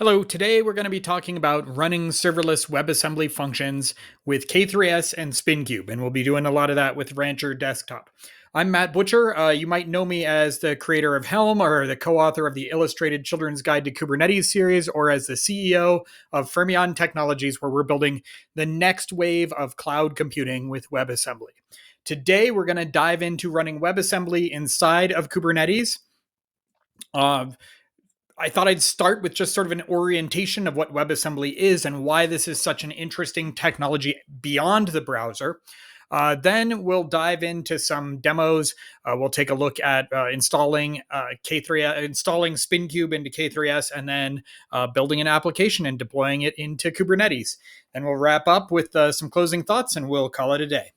Hello, today we're going to be talking about running serverless WebAssembly functions with K3s and SpinKube, and we'll be doing a lot of that with Rancher Desktop. I'm Matt Butcher. You might know me as the creator of Helm or the co-author of the Illustrated Children's Guide to Kubernetes series, or as the CEO of Fermyon Technologies, where we're building the next wave of cloud computing with WebAssembly. Today, we're going to dive into running WebAssembly inside of Kubernetes. I thought I'd start with just sort of an orientation of what WebAssembly is and why this is such an interesting technology beyond the browser. Then we'll dive into some demos. We'll take a look at installing installing SpinKube into K3s, and then building an application and deploying it into Kubernetes. And we'll wrap up with some closing thoughts, and we'll call it a day.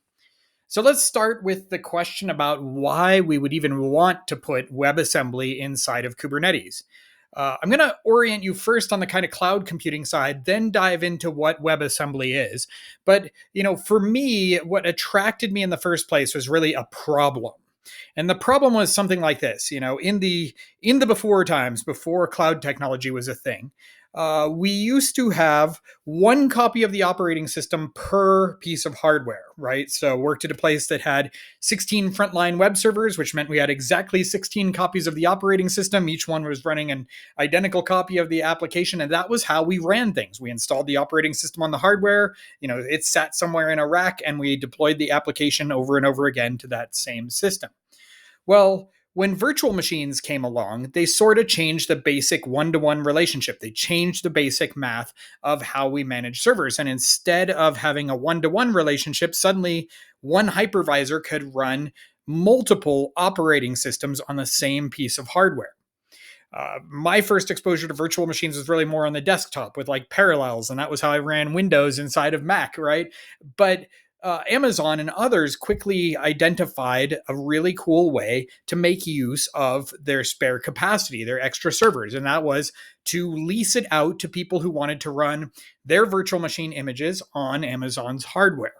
So let's start with the question about why we would even want to put WebAssembly inside of Kubernetes. I'm going to orient you first on the kind of cloud computing side, then dive into what WebAssembly is. But, for me, what attracted me in the first place was really a problem. And the problem was something like this. In the before times, before cloud technology was a thing, we used to have one copy of the operating system per piece of hardware, right? So worked at a place that had 16 frontline web servers, which meant we had exactly 16 copies of the operating system. Each one was running an identical copy of the application, and that was how we ran things. We installed the operating system on the hardware, it sat somewhere in a rack, and we deployed the application over and over again to that same system. Well, when virtual machines came along, they sort of changed the basic one-to-one relationship. They changed the basic math of how we manage servers. And instead of having a one-to-one relationship, suddenly one hypervisor could run multiple operating systems on the same piece of hardware. My first exposure to virtual machines was really more on the desktop with like Parallels, and that was how I ran Windows inside of Mac, right? But Amazon and others quickly identified a really cool way to make use of their spare capacity, their extra servers. And that was to lease it out to people who wanted to run their virtual machine images on Amazon's hardware.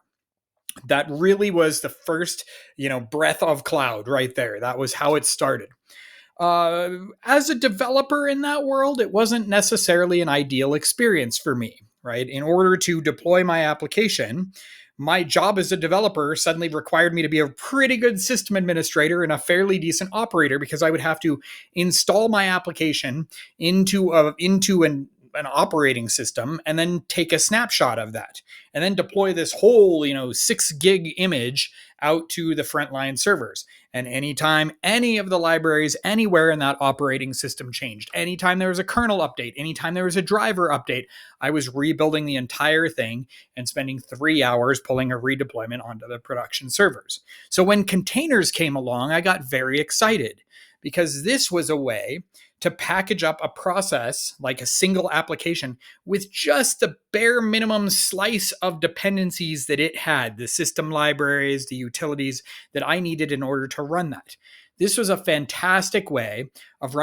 That really was the first, breath of cloud right there. That was how it started. As a developer in that world, it wasn't necessarily an ideal experience for me, right? In order to deploy my application, my job as a developer suddenly required me to be a pretty good system administrator and a fairly decent operator, because I would have to install my application into an operating system and then take a snapshot of that and then deploy this whole 6 gig image out to the frontline servers. And anytime any of the libraries anywhere in that operating system changed, anytime there was a kernel update, anytime there was a driver update, I was rebuilding the entire thing and spending 3 hours pulling a redeployment onto the production servers. So when containers came along, I got very excited, because this was a way to package up a process like a single application with just the bare minimum slice of dependencies that it had, the system libraries, the utilities that I needed in order to run that. This was a fantastic way of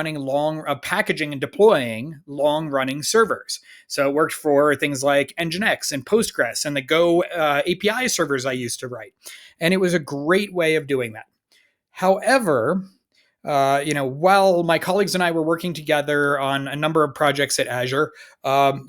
packaging and deploying long-running servers. So it worked for things like Nginx and Postgres and the Go API servers I used to write. And it was a great way of doing that. However, while my colleagues and I were working together on a number of projects at Azure,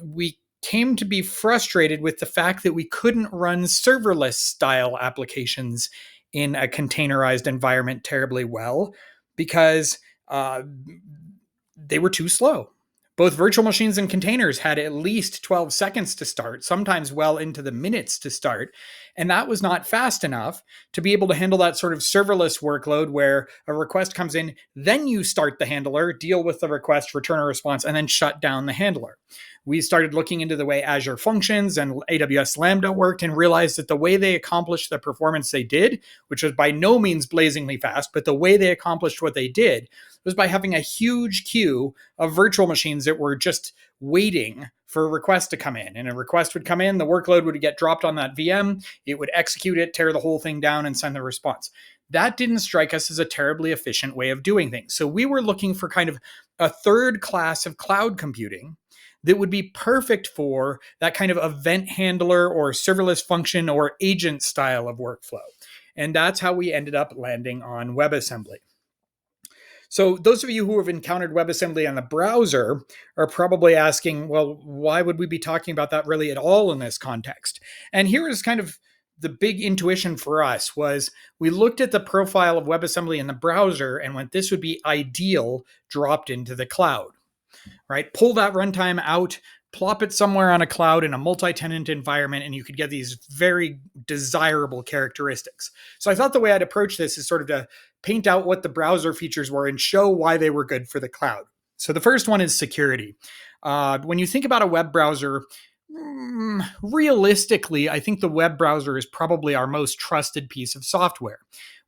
we came to be frustrated with the fact that we couldn't run serverless style applications in a containerized environment terribly well, because they were too slow. Both virtual machines and containers had at least 12 seconds to start, sometimes well into the minutes to start. And that was not fast enough to be able to handle that sort of serverless workload where a request comes in, then you start the handler, deal with the request, return a response, and then shut down the handler. We started looking into the way Azure Functions and AWS Lambda worked, and realized that the way they accomplished the performance they did, which was by no means blazingly fast, but the way they accomplished what they did was by having a huge queue of virtual machines that were just waiting for a request to come in. And a request would come in, the workload would get dropped on that VM, it would execute it, tear the whole thing down, and send the response. That didn't strike us as a terribly efficient way of doing things. So we were looking for kind of a third class of cloud computing that would be perfect for that kind of event handler or serverless function or agent style of workflow. And that's how we ended up landing on WebAssembly. So those of you who have encountered WebAssembly on the browser are probably asking, well, why would we be talking about that really at all in this context? And here is kind of the big intuition for us was we looked at the profile of WebAssembly in the browser and went, this would be ideal dropped into the cloud, right? Pull that runtime out, plop it somewhere on a cloud in a multi-tenant environment, and you could get these very desirable characteristics. So I thought the way I'd approach this is sort of to paint out what the browser features were and show why they were good for the cloud. So the first one is security. When you think about a web browser, realistically, I think the web browser is probably our most trusted piece of software.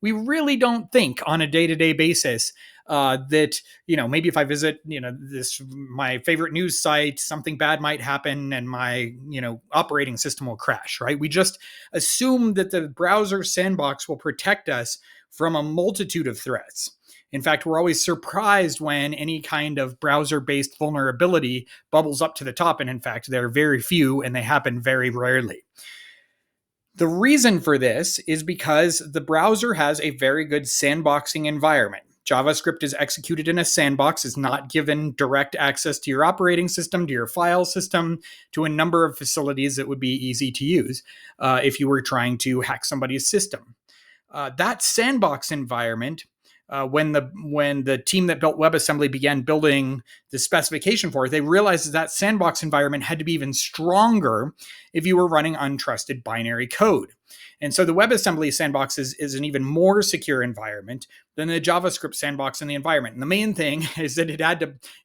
We really don't think on a day-to-day basis that, maybe if I visit, my favorite news site, something bad might happen and my, operating system will crash, right? We just assume that the browser sandbox will protect us from a multitude of threats. In fact, we're always surprised when any kind of browser-based vulnerability bubbles up to the top. And in fact, there are very few and they happen very rarely. The reason for this is because the browser has a very good sandboxing environment. JavaScript is executed in a sandbox, is not given direct access to your operating system, to your file system, to a number of facilities that would be easy to use if you were trying to hack somebody's system. That sandbox environment, when the team that built WebAssembly began building the specification for it, they realized that sandbox environment had to be even stronger if you were running untrusted binary code. And so the WebAssembly sandbox is an even more secure environment than the JavaScript sandbox in the environment. And the main thing is that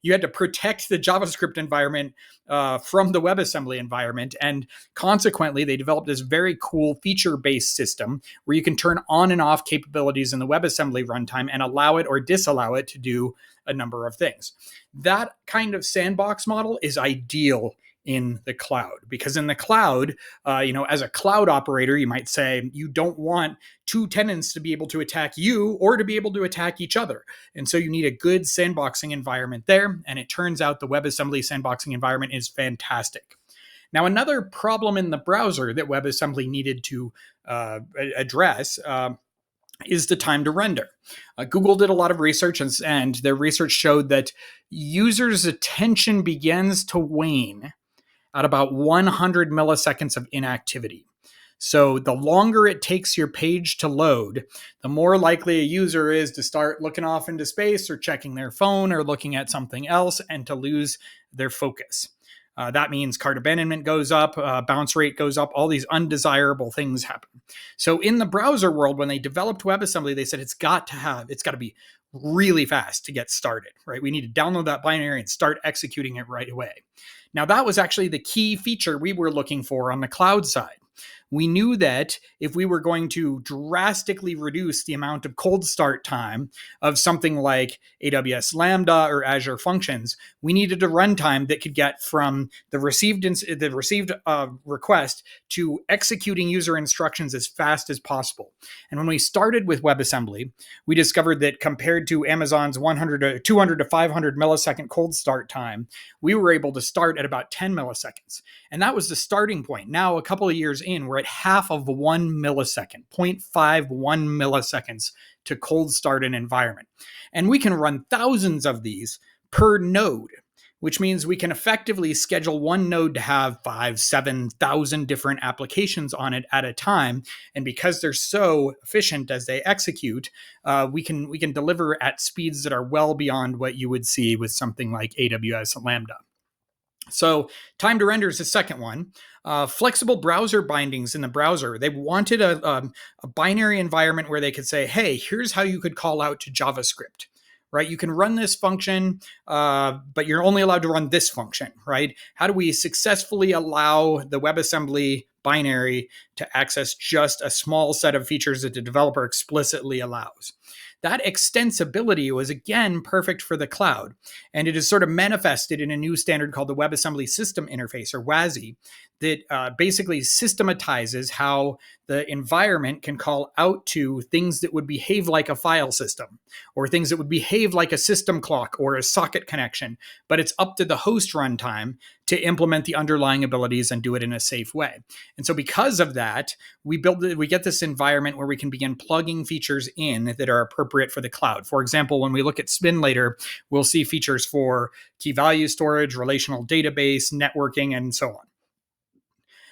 you had to protect the JavaScript environment from the WebAssembly environment. And consequently, they developed this very cool feature-based system where you can turn on and off capabilities in the WebAssembly runtime and allow it or disallow it to do a number of things. That kind of sandbox model is ideal in the cloud, because in the cloud, as a cloud operator, you might say you don't want two tenants to be able to attack you or to be able to attack each other. And so you need a good sandboxing environment there. And it turns out the WebAssembly sandboxing environment is fantastic. Now, another problem in the browser that WebAssembly needed to address is the time to render. Google did a lot of research, and their research showed that users' attention begins to wane at about 100 milliseconds of inactivity. So the longer it takes your page to load, the more likely a user is to start looking off into space or checking their phone or looking at something else and to lose their focus. That means cart abandonment goes up, bounce rate goes up, all these undesirable things happen. So in the browser world, when they developed WebAssembly, they said it's got to be really fast to get started, right? We need to download that binary and start executing it right away. Now, that was actually the key feature we were looking for on the cloud side. We knew that if we were going to drastically reduce the amount of cold start time of something like AWS Lambda or Azure Functions, we needed a runtime that could get from the received request to executing user instructions as fast as possible. And when we started with WebAssembly, we discovered that compared to Amazon's 200 to 500 millisecond cold start time, we were able to start at about 10 milliseconds. And that was the starting point. Now, a couple of years in, we're at half of 1 millisecond, 0.51 milliseconds to cold start an environment. And we can run thousands of these per node, which means we can effectively schedule one node to have 7,000 different applications on it at a time. And because they're so efficient as they execute, we can deliver at speeds that are well beyond what you would see with something like AWS Lambda. So time to render is the second one. Flexible browser bindings in the browser. They wanted a binary environment where they could say, hey, here's how you could call out to JavaScript, right? You can run this function, but you're only allowed to run this function, right? How do we successfully allow the WebAssembly binary to access just a small set of features that the developer explicitly allows? That extensibility was, again, perfect for the cloud. And it is sort of manifested in a new standard called the WebAssembly System Interface, or WASI, that basically systematizes how the environment can call out to things that would behave like a file system, or things that would behave like a system clock or a socket connection, but it's up to the host runtime to implement the underlying abilities and do it in a safe way. And so because of that, we get this environment where we can begin plugging features in that are appropriate for the cloud. For example, when we look at Spin later, we'll see features for key value storage, relational database, networking, and so on.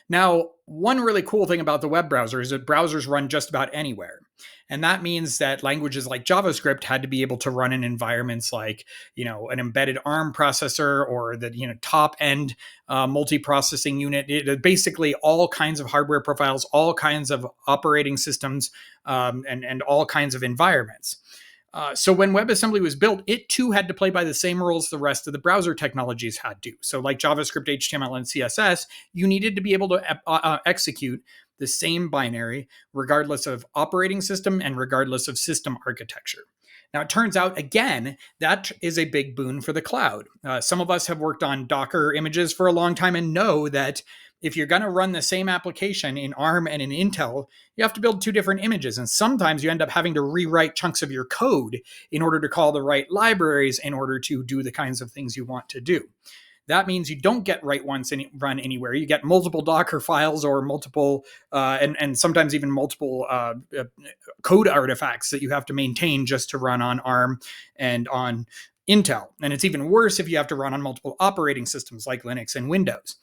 Now, one really cool thing about the web browser is that browsers run just about anywhere. And that means that languages like JavaScript had to be able to run in environments like, an embedded ARM processor or the, top end multi-processing unit. Basically all kinds of hardware profiles, all kinds of operating systems, and all kinds of environments. So when WebAssembly was built, it too had to play by the same rules the rest of the browser technologies had to. So like JavaScript, HTML, and CSS, you needed to be able to execute the same binary regardless of operating system and regardless of system architecture. Now, it turns out, again, that is a big boon for the cloud. Some of us have worked on Docker images for a long time and know that if you're going to run the same application in ARM and in Intel, you have to build two different images. And sometimes you end up having to rewrite chunks of your code in order to call the right libraries in order to do the kinds of things you want to do. That means you don't get write once and run anywhere. You get multiple Docker files or multiple, and sometimes even multiple code artifacts that you have to maintain just to run on ARM and on Intel. And it's even worse if you have to run on multiple operating systems like Linux and Windows.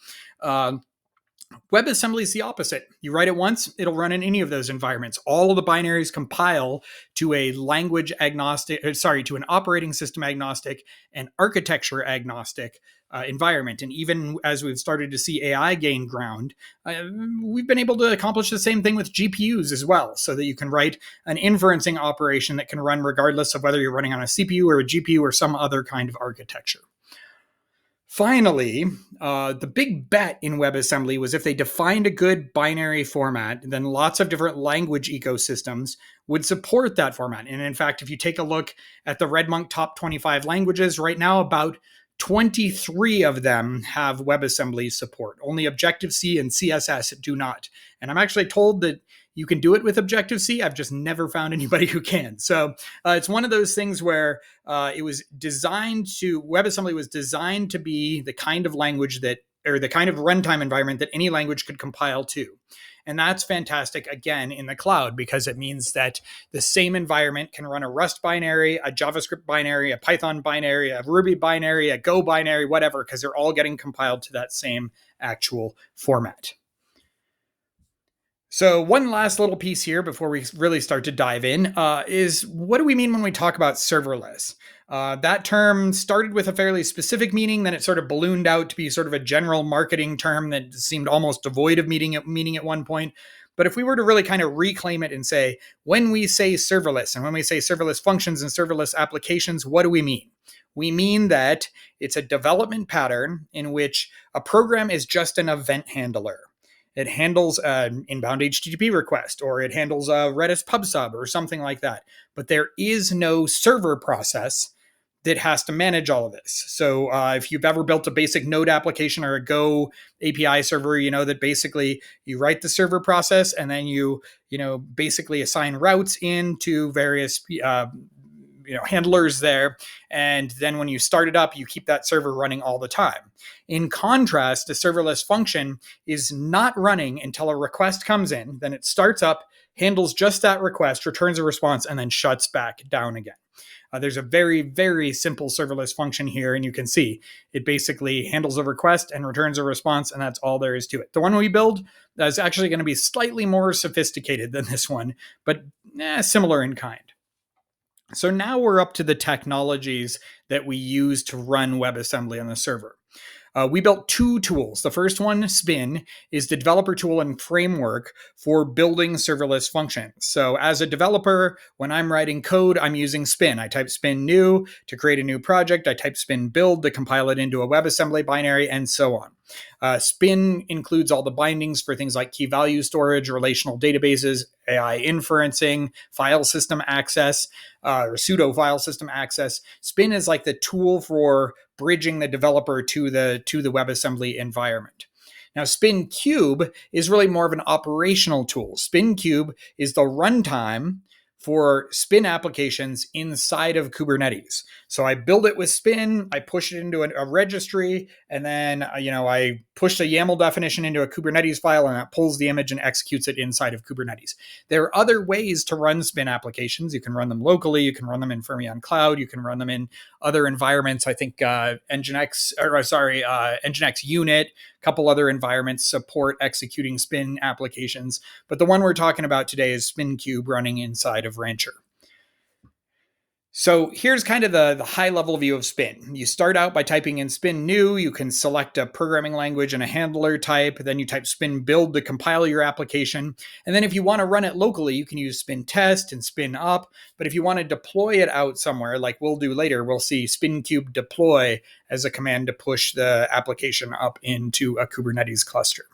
WebAssembly is the opposite. You write it once, it'll run in any of those environments. All of the binaries compile to a language agnostic, to an operating system agnostic and architecture agnostic environment. And even as we've started to see AI gain ground, we've been able to accomplish the same thing with GPUs as well, so that you can write an inferencing operation that can run regardless of whether you're running on a CPU or a GPU or some other kind of architecture. Finally, the big bet in WebAssembly was if they defined a good binary format, then lots of different language ecosystems would support that format. And in fact, if you take a look at the RedMonk top 25 languages right now, about 23 of them have WebAssembly support. Only Objective-C and CSS do not. And I'm actually told that you can do it with Objective-C. I've just never found anybody who can. So it's one of those things where WebAssembly was designed to be the kind of language or the kind of runtime environment that any language could compile to. And that's fantastic, again, in the cloud, because it means that the same environment can run a Rust binary, a JavaScript binary, a Python binary, a Ruby binary, a Go binary, whatever, because they're all getting compiled to that same actual format. So one last little piece here before we really start to dive in is what do we mean when we talk about serverless? That term started with a fairly specific meaning, then it sort of ballooned out to be sort of a general marketing term that seemed almost devoid of meaning at one point. But if we were to really kind of reclaim it and say, when we say serverless and when we say serverless functions and serverless applications, what do we mean? We mean that it's a development pattern in which a program is just an event handler. It handles an inbound HTTP request, or it handles a Redis pub sub or something like that. But there is no server process that has to manage all of this. So if you've ever built a basic Node application or a Go API server, you know that basically you write the server process and then you basically assign routes into various handlers there. And then when you start it up, you keep that server running all the time. In contrast, a serverless function is not running until a request comes in. Then it starts up, handles just that request, returns a response, and then shuts back down again. There's a very, very simple serverless function here, and you can see it basically handles a request and returns a response, and that's all there is to it. The one we build is actually going to be slightly more sophisticated than this one, but similar in kind. So now we're up to the technologies that we use to run WebAssembly on the server. We built two tools. The first one, Spin, is the developer tool and framework for building serverless functions. So as a developer, when I'm writing code, I'm using Spin. I type Spin new to create a new project. I type Spin build to compile it into a WebAssembly binary, and so on. Spin includes all the bindings for things like key value storage, relational databases, AI inferencing, file system access, or pseudo file system access. Spin is like the tool for bridging the developer to the WebAssembly environment. Now, SpinKube is really more of an operational tool. SpinKube is the runtime for Spin applications inside of Kubernetes. So I build it with Spin, I push it into a registry, and then I push the YAML definition into a Kubernetes file, and that pulls the image and executes it inside of Kubernetes. There are other ways to run Spin applications. You can run them locally, you can run them in Fermyon Cloud, you can run them in other environments. I think Nginx Unit, a couple other environments support executing Spin applications. But the one we're talking about today is SpinKube running inside of Rancher. So here's kind of the high level view of Spin. You start out by typing in Spin new. You can select a programming language and a handler type. Then you type Spin build to compile your application. And then if you want to run it locally, you can use Spin test and Spin up. But if you want to deploy it out somewhere, like we'll do later, we'll see SpinKube deploy as a command to push the application up into a Kubernetes cluster.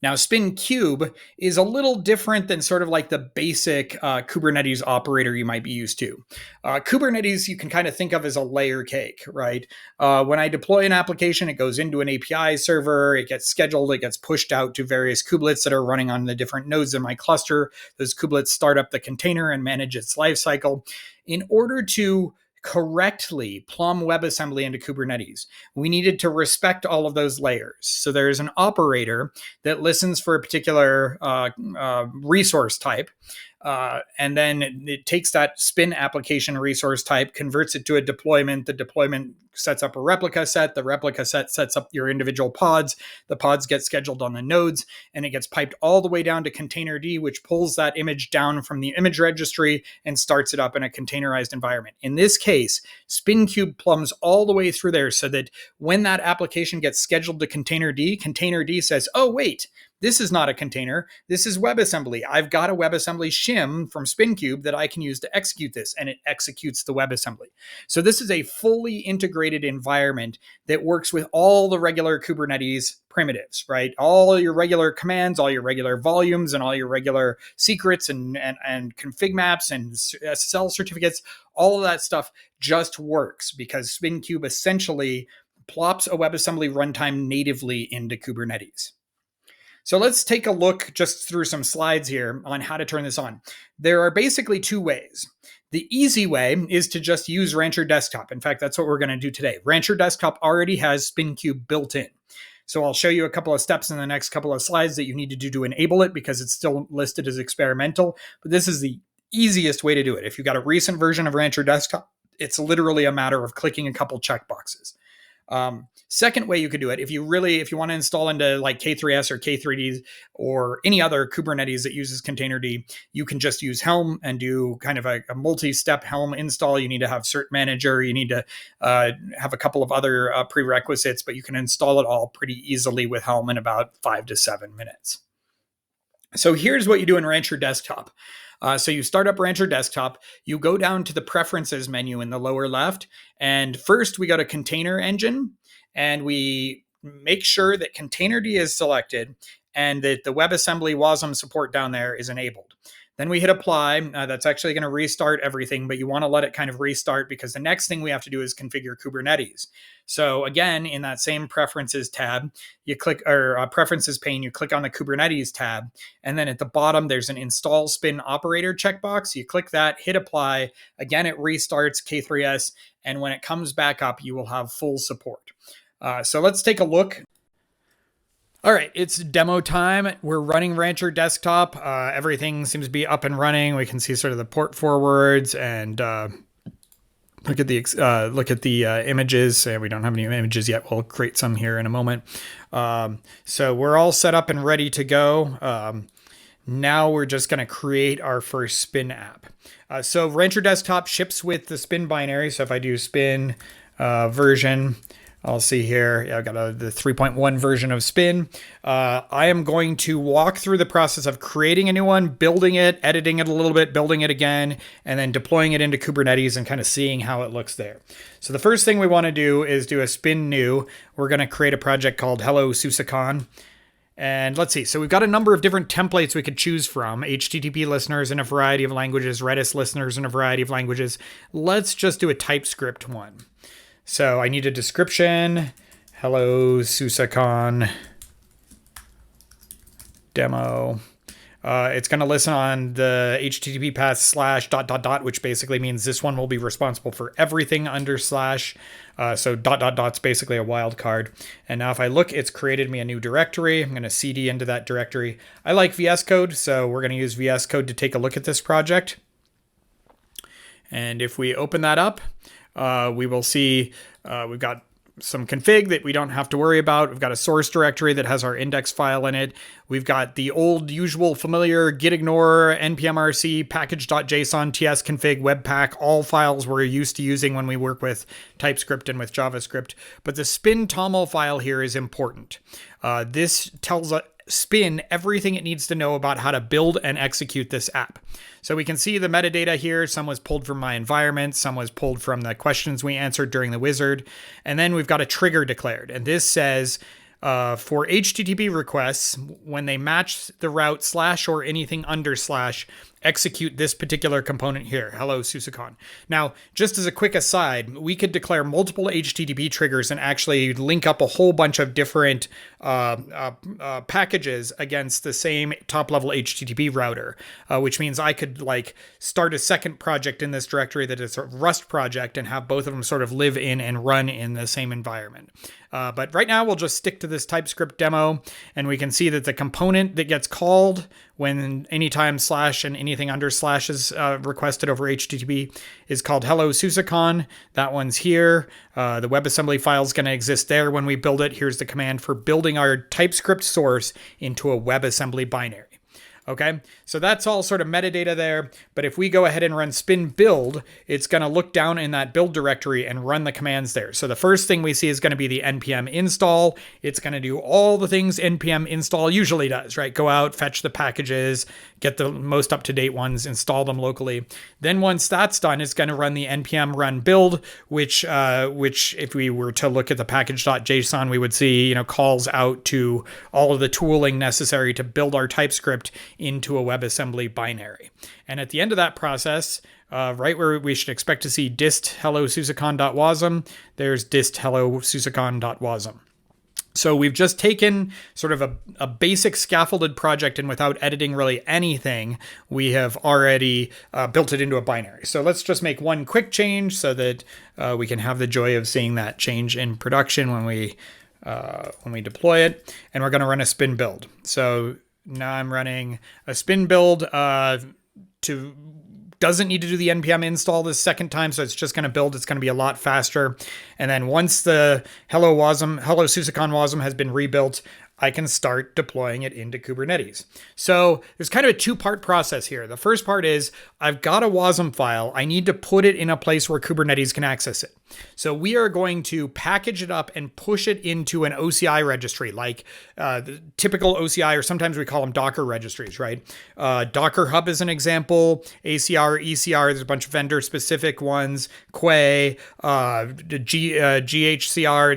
Now, SpinKube is a little different than sort of like the basic Kubernetes operator you might be used to. Kubernetes you can kind of think of as a layer cake, right? When I deploy an application, it goes into an API server, it gets scheduled, it gets pushed out to various kubelets that are running on the different nodes in my cluster. Those kubelets start up the container and manage its lifecycle. In order to correctly plumb WebAssembly into Kubernetes, we needed to respect all of those layers. So there's an operator that listens for a particular resource type, and then it takes that Spin application resource type, converts it to a deployment. The deployment sets up a replica set. The replica set sets up your individual pods. The pods get scheduled on the nodes, and it gets piped all the way down to containerd, which pulls that image down from the image registry and starts it up in a containerized environment. In this case, SpinKube plumbs all the way through there so that when that application gets scheduled to containerd says, oh, wait, this is not a container. This is WebAssembly. I've got a WebAssembly shim from SpinKube that I can use to execute this, and it executes the WebAssembly. So this is a fully integrated environment that works with all the regular Kubernetes primitives, right? All your regular commands, all your regular volumes, and all your regular secrets and config maps and SSL certificates. All of that stuff just works because SpinKube essentially plops a WebAssembly runtime natively into Kubernetes. So let's take a look just through some slides here on how to turn this on. There are basically two ways. The easy way is to just use Rancher Desktop. In fact, that's what we're going to do today. Rancher Desktop already has SpinKube built in. So I'll show you a couple of steps in the next couple of slides that you need to do to enable it because it's still listed as experimental. But this is the easiest way to do it. If you've got a recent version of Rancher Desktop, it's literally a matter of clicking a couple checkboxes. Second way you could do it, if you want to install into like k3s or k3s or any other Kubernetes that uses containerd, you can just use Helm and do kind of a multi-step Helm install. You need to have cert manager. You need to have a couple of other prerequisites, but you can install it all pretty easily with Helm in about 5 to 7 minutes. So here's what you do in Rancher Desktop. So you start up Rancher Desktop, you go down to the Preferences menu in the lower left, and first we go to Container Engine, and we make sure that containerd is selected and that the WebAssembly Wasm support down there is enabled. Then we hit apply. That's actually going to restart everything, but you want to let it kind of restart because the next thing we have to do is configure Kubernetes. So again, in that same Preferences tab, you click, or Preferences pane, you click on the Kubernetes tab, and then at the bottom, there's an Install Spin Operator checkbox. You click that, hit apply. Again, it restarts K3s, and when it comes back up, you will have full support. So let's take a look. All right, it's demo time. We're running Rancher Desktop. Everything seems to be up and running. We can see sort of the port forwards and look at the images. We don't have any images yet. We'll create some here in a moment. So we're all set up and ready to go. Now we're just going to create our first Spin app. So Rancher Desktop ships with the Spin binary. So if I do Spin version, I'll see here, I've got the 3.1 version of Spin. I am going to walk through the process of creating a new one, building it, editing it a little bit, building it again, and then deploying it into Kubernetes and kind of seeing how it looks there. So the first thing we want to do is do a Spin new. We're going to create a project called Hello SUSEcon. And let's see. So we've got a number of different templates we could choose from. HTTP listeners in a variety of languages, Redis listeners in a variety of languages. Let's just do a TypeScript one. So I need a description, hello SUSEcon demo. It's going to listen on the HTTP path /... which basically means this one will be responsible for everything under slash. So ... is basically a wildcard. And now if I look, it's created me a new directory. I'm going to cd into that directory. I like VS Code, so we're going to use VS Code to take a look at this project. And if we open that up, we will see we've got some config that we don't have to worry about. We've got a source directory that has our index file in it. We've got the old usual familiar git ignore, npmrc, package.json, tsconfig, webpack, all files we're used to using when we work with TypeScript and with JavaScript. But the spin.toml file here is important. This tells Spin everything it needs to know about how to build and execute this app. So we can see the metadata here. Some was pulled from my environment. Some was pulled from the questions we answered during the wizard. And then we've got a trigger declared. And this says for HTTP requests, when they match the route / or anything under /, execute this particular component here, hello SUSEcon. Now, just as a quick aside, we could declare multiple HTTP triggers and actually link up a whole bunch of different packages against the same top-level HTTP router, which means I could like start a second project in this directory that is a Rust project and have both of them sort of live in and run in the same environment. But right now, we'll just stick to this TypeScript demo, and we can see that the component that gets called when anytime / and anything under / is requested over HTTP is called hello SUSEcon. That one's here. The WebAssembly file is going to exist there when we build it. Here's the command for building our TypeScript source into a WebAssembly binary. Okay, so that's all sort of metadata there. But if we go ahead and run spin build, it's going to look down in that build directory and run the commands there. So the first thing we see is going to be the npm install. It's going to do all the things npm install usually does, right? Go out, fetch the packages, get the most up-to-date ones, install them locally. Then once that's done, it's going to run the npm run build, which if we were to look at the package.json, we would see, calls out to all of the tooling necessary to build our TypeScript into a WebAssembly binary. And at the end of that process, right where we should expect to see dist hello SUSEcon.wasm, there's dist hello SUSEcon.wasm. So we've just taken sort of a basic scaffolded project, and without editing really anything, we have already built it into a binary. So let's just make one quick change so that we can have the joy of seeing that change in production when we deploy it. And we're going to run a spin build. So now I'm running a spin build doesn't need to do the npm install this second time, so it's just going to build. It's going to be a lot faster. And then once the hello SUSEcon Wasm has been rebuilt, I can start deploying it into Kubernetes. So there's kind of a two-part process here. The first part is I've got a Wasm file. I need to put it in a place where Kubernetes can access it. So we are going to package it up and push it into an OCI registry, like the typical OCI, or sometimes we call them Docker registries, right? Docker Hub is an example, ACR, ECR, there's a bunch of vendor-specific ones, Quay, GHCR,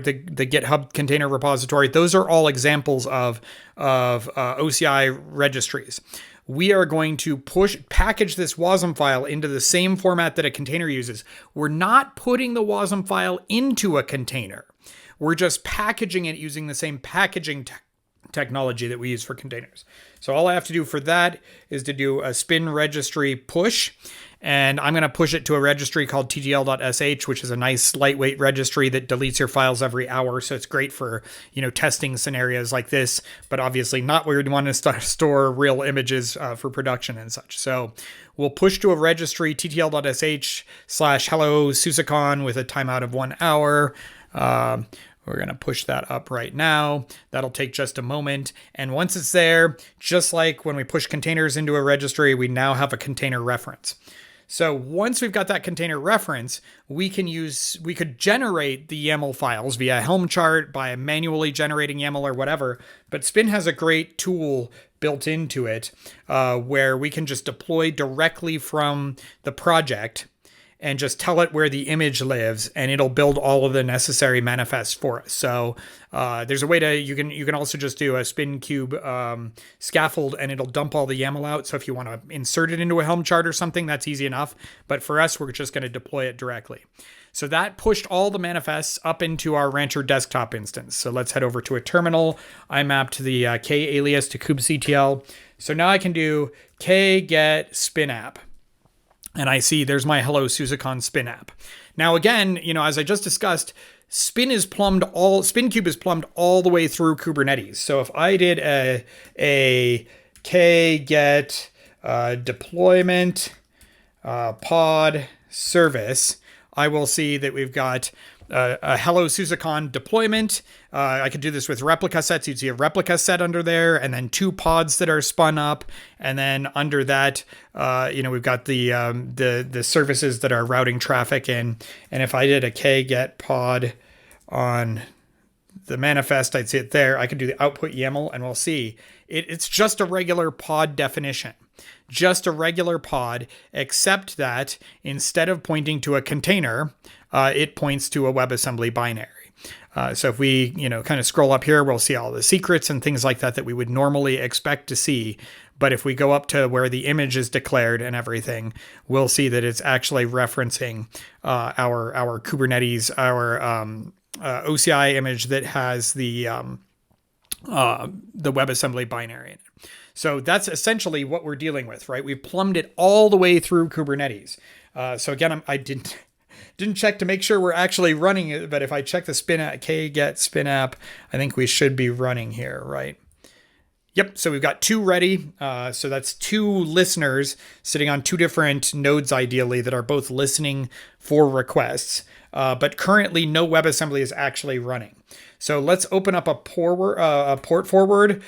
the GitHub container repository. Those are all examples of OCI registries. We are going to package this Wasm file into the same format that a container uses. We're not putting the Wasm file into a container. We're just packaging it using the same packaging technology that we use for containers. So all I have to do for that is to do a spin registry push. And I'm going to push it to a registry called ttl.sh, which is a nice lightweight registry that deletes your files every hour. So it's great for, testing scenarios like this, but obviously not where you want to store real images for production and such. So we'll push to a registry ttl.sh /hello SUSEcon with a timeout of 1 hour. We're going to push that up right now. That'll take just a moment. And once it's there, just like when we push containers into a registry, we now have a container reference. So once we've got that container reference, we could generate the YAML files via Helm chart, by manually generating YAML or whatever. But Spin has a great tool built into it where we can just deploy directly from the project. and just tell it where the image lives, and it'll build all of the necessary manifests for us. So there's a way to, you can also just do a SpinKube scaffold, and it'll dump all the YAML out. So if you want to insert it into a Helm chart or something, that's easy enough. But for us, we're just going to deploy it directly. So that pushed all the manifests up into our Rancher desktop instance. So let's head over to a terminal. I mapped the k alias to kubectl. So now I can do k get spin app. And I see there's my hello SUSEcon spin app. Now again, as I just discussed, SpinKube is plumbed all the way through Kubernetes. So if I did a k get deployment pod service, I will see that we've got a hello SUSEcon deployment. I could do this with replica sets. You'd see a replica set under there, and then 2 pods that are spun up, and then under that, we've got the services that are routing traffic in. And if I did a k get pod on the manifest, I'd see it there. I could do the output YAML, and we'll see it's just a regular pod definition. Just a regular pod, except that instead of pointing to a container, it points to a WebAssembly binary. So if we, kind of scroll up here, we'll see all the secrets and things like that we would normally expect to see. But if we go up to where the image is declared and everything, we'll see that it's actually referencing our Kubernetes, our OCI image that has the WebAssembly binary in it. So that's essentially what we're dealing with, right? We've plumbed it all the way through Kubernetes. So again, I didn't check to make sure we're actually running it, but if I check the k get spin app, I think we should be running here, right? Yep, so we've got 2 ready. So that's 2 listeners sitting on 2 different nodes, ideally, that are both listening for requests. But currently, no WebAssembly is actually running. So let's open up a port forward.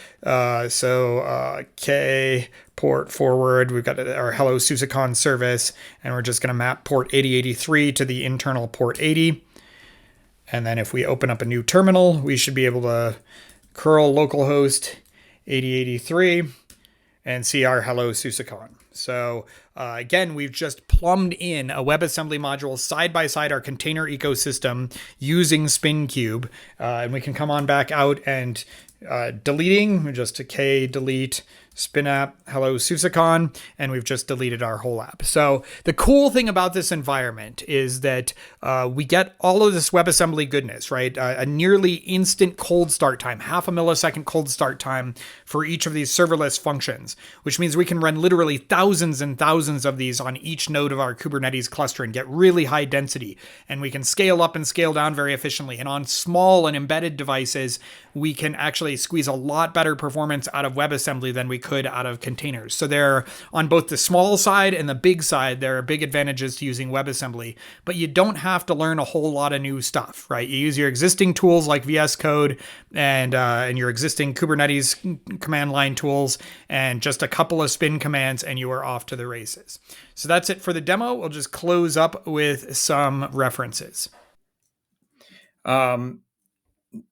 K port forward. We've got our hello SUSEcon service, and we're just going to map port 8083 to the internal port 80. And then if we open up a new terminal, we should be able to curl localhost 8083 and see our hello SUSEcon. So again, we've just plumbed in a WebAssembly module side by side our container ecosystem using SpinKube. And we can come on back out and deleting, just a k delete spin app hello SUSEcon, and we've just deleted our whole app. So the cool thing about this environment is that we get all of this WebAssembly goodness, right? A nearly instant cold start time, 0.5 millisecond cold start time for each of these serverless functions, which means we can run literally thousands and thousands of these on each node of our Kubernetes cluster and get really high density. And we can scale up and scale down very efficiently. And on small and embedded devices, we can actually squeeze a lot better performance out of WebAssembly than we could out of containers. So there, on both the small side and the big side, there are big advantages to using WebAssembly, but you don't have to learn a whole lot of new stuff, right? You use your existing tools like VS Code and your existing Kubernetes command line tools and just a couple of spin commands, and you are off to the races. So that's it for the demo. We'll just close up with some references.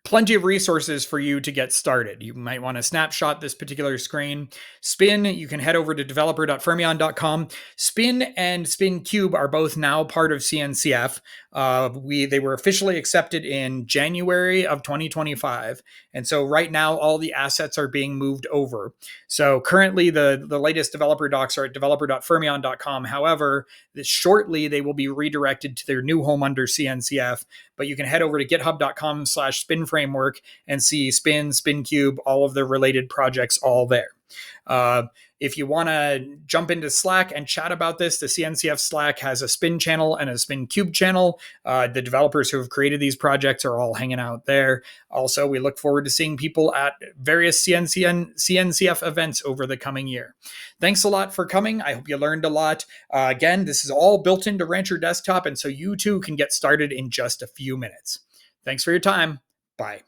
Plenty of resources for you to get started. You might want to snapshot this particular screen. Spin, you can head over to developer.fermyon.com. Spin and SpinKube are both now part of CNCF. They were officially accepted in January of 2025. And so right now, all the assets are being moved over. So currently, the latest developer docs are at developer.fermyon.com. However, shortly, they will be redirected to their new home under CNCF. But you can head over to github.com/spinframework and see Spin, SpinKube, all of the related projects all there. If you want to jump into Slack and chat about this, the CNCF Slack has a Spin channel and a SpinKube channel. The developers who have created these projects are all hanging out there. Also, we look forward to seeing people at various CNCF events over the coming year. Thanks a lot for coming. I hope you learned a lot. Again, this is all built into Rancher Desktop, and so you too can get started in just a few minutes. Thanks for your time. Bye.